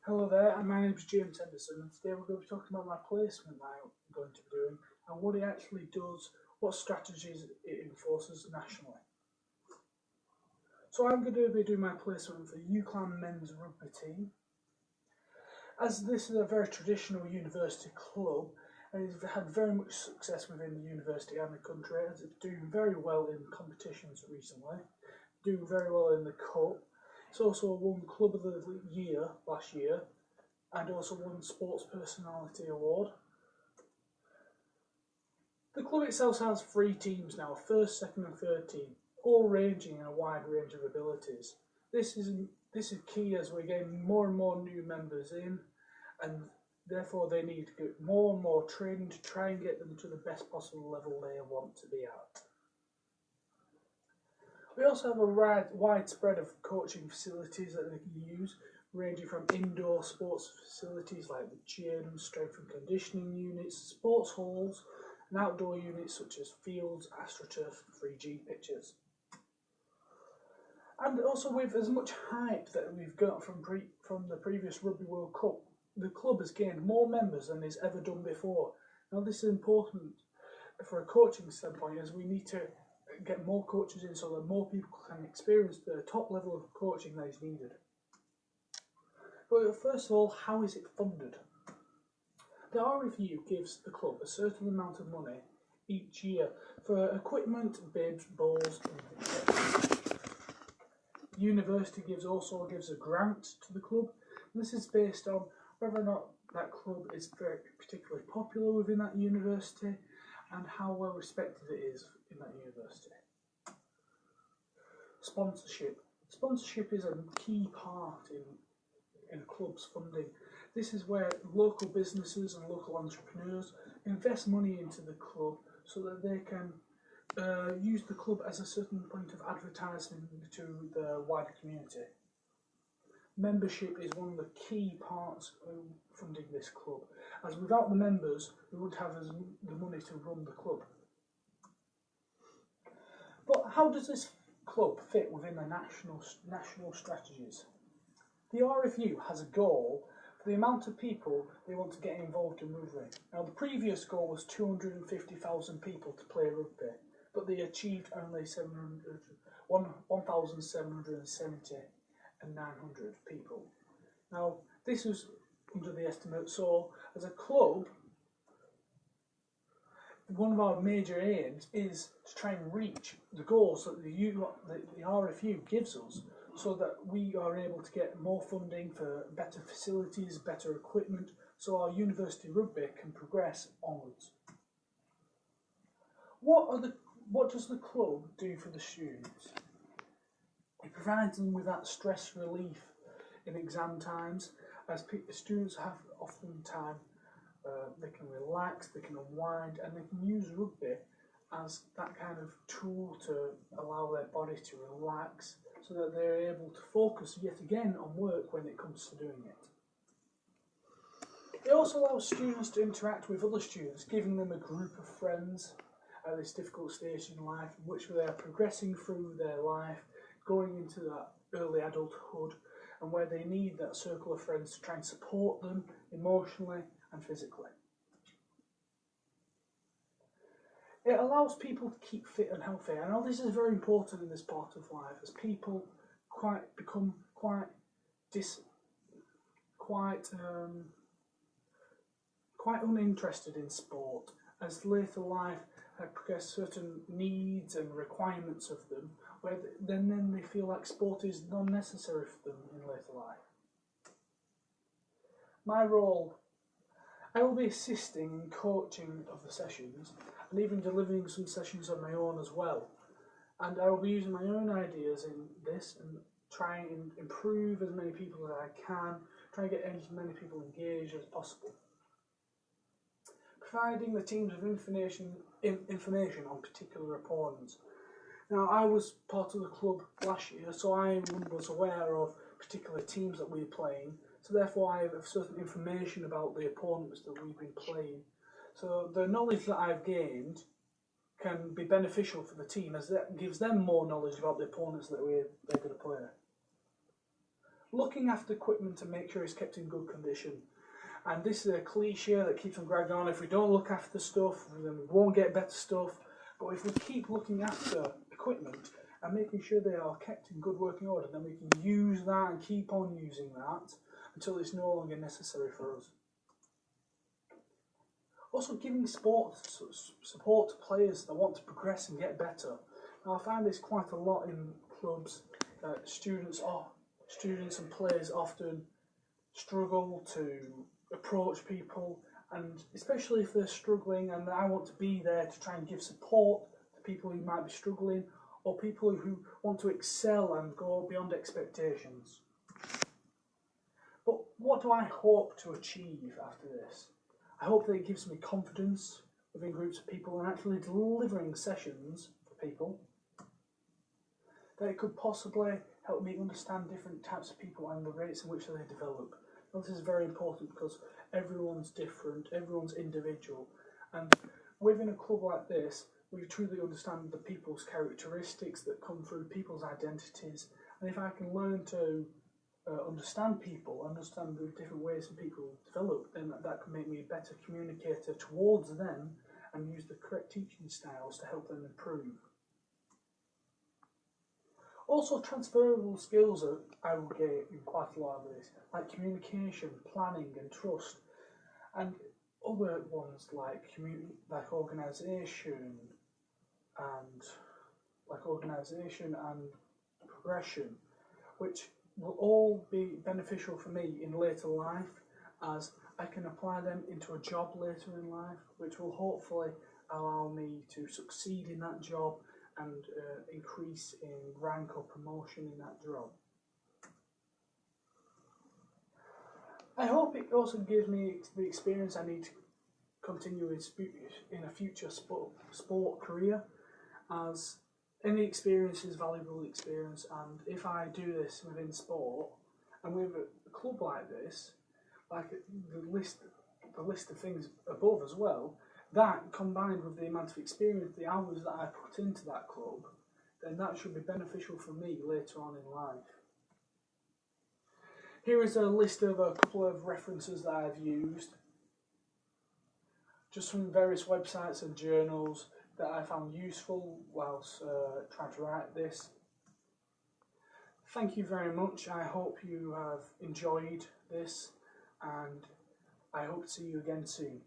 Hello there, and my name is James Henderson, and today we're going to be talking about my placement that I'm going to be doing and what it actually does, what strategies it enforces nationally. So I'm going to be doing my placement for the UCLan men's rugby team. As this is a very traditional university club, and it's had very much success within the university and the country, as it's doing very well in competitions recently, doing very well in the cup. It's also won Club of the Year last year and also won Sports Personality Award. The club itself has 3 teams now, first, second and third team, all ranging in a wide range of abilities. This is key as we're getting more and more new members in, and therefore they need to get more and more training to try and get them to the best possible level they want to be at. We also have a wide spread of coaching facilities that they can use, ranging from indoor sports facilities like the gym, strength and conditioning units, sports halls, and outdoor units such as fields, AstroTurf, 3G pitches. And also with as much hype that we've got from the previous Rugby World Cup, the club has gained more members than it's ever done before. Now this is important for a coaching standpoint, as we need to get more coaches in so that more people can experience the top level of coaching that is needed. But first of all, how is it funded? The RFU gives the club a certain amount of money each year for equipment, bibs, balls, and etc. The university also gives a grant to the club, and this is based on whether or not that club is very particularly popular within that university and how well respected it is in that university. Sponsorship. Sponsorship is a key part in clubs' funding. This is where local businesses and local entrepreneurs invest money into the club so that they can use the club as a certain point of advertising to the wider community. Membership is one of the key parts of funding this club, as without the members we wouldn't have the money to run the club. But how does this club fit within the national strategies? The RFU has a goal for the amount of people they want to get involved in rugby. Now the previous goal was 250,000 people to play rugby, but they achieved only 1,770 and 900 people. Now this was under the estimate, so as a club, one of our major aims is to try and reach the goals that the RFU gives us, so that we are able to get more funding for better facilities, better equipment, so our university rugby can progress onwards. What does the club do for the students? It provides them with that stress relief in exam times, as students have often time they can relax, they can unwind, and they can use rugby as that kind of tool to allow their body to relax, so that they're able to focus yet again on work when it comes to doing it. It also allows students to interact with other students, giving them a group of friends at this difficult stage in life, in which they are progressing through their life, going into that early adulthood, and where they need that circle of friends to try and support them emotionally and physically. It allows people to keep fit and healthy. I know this is very important in this part of life, as people become quite uninterested in sport, as later life progress certain needs and requirements of them, where then they feel like sport is non-necessary for them in later life. My role, I will be assisting in coaching of the sessions and even delivering some sessions on my own as well. And I will be using my own ideas in this and try and improve as many people as I can, try and get as many people engaged as possible. Providing the teams with information on particular opponents. Now, I was part of the club last year, so I was aware of particular teams that we were playing, so therefore I have certain information about the opponents that we've been playing. So the knowledge that I've gained can be beneficial for the team, as that gives them more knowledge about the opponents that they're going to play. looking after equipment to make sure it's kept in good condition. And this is a cliche that keeps on dragging on. If we don't look after stuff, then we won't get better stuff. But if we keep looking after equipment and making sure they are kept in good working order, then we can use that and keep on using that until it's no longer necessary for us. Also, giving support to players that want to progress and get better. Now, I find this quite a lot in clubs. Students and players often struggle to approach people, and especially if they're struggling, and I want to be there to try and give support to people who might be struggling, or people who want to excel and go beyond expectations. But what do I hope to achieve after this? I hope that it gives me confidence within groups of people and actually delivering sessions for people. That it could possibly help me understand different types of people and the rates in which they develop. Now, this is very important because everyone's different, everyone's individual, and within a club like this, we truly understand the people's characteristics that come through people's identities, and if I can learn to understand people, understand the different ways that people develop, then that can make me a better communicator towards them and use the correct teaching styles to help them improve. Also, transferable skills I will get in quite a lot of this, like communication, planning and trust, and other ones like organisation and progression, which will all be beneficial for me in later life, as I can apply them into a job later in life, which will hopefully allow me to succeed in that job and increase in rank or promotion in that job. I hope it also gives me the experience I need to continue in a future sport career, as any experience is valuable experience, and if I do this within sport and with a club like this, like the list of things above as well, that combined with the amount of experience, the hours that I put into that club, then that should be beneficial for me later on in life. Here is a list of a couple of references that I've used, just from various websites and journals that I found useful whilst trying to write this. Thank you very much. I hope you have enjoyed this, and I hope to see you again soon.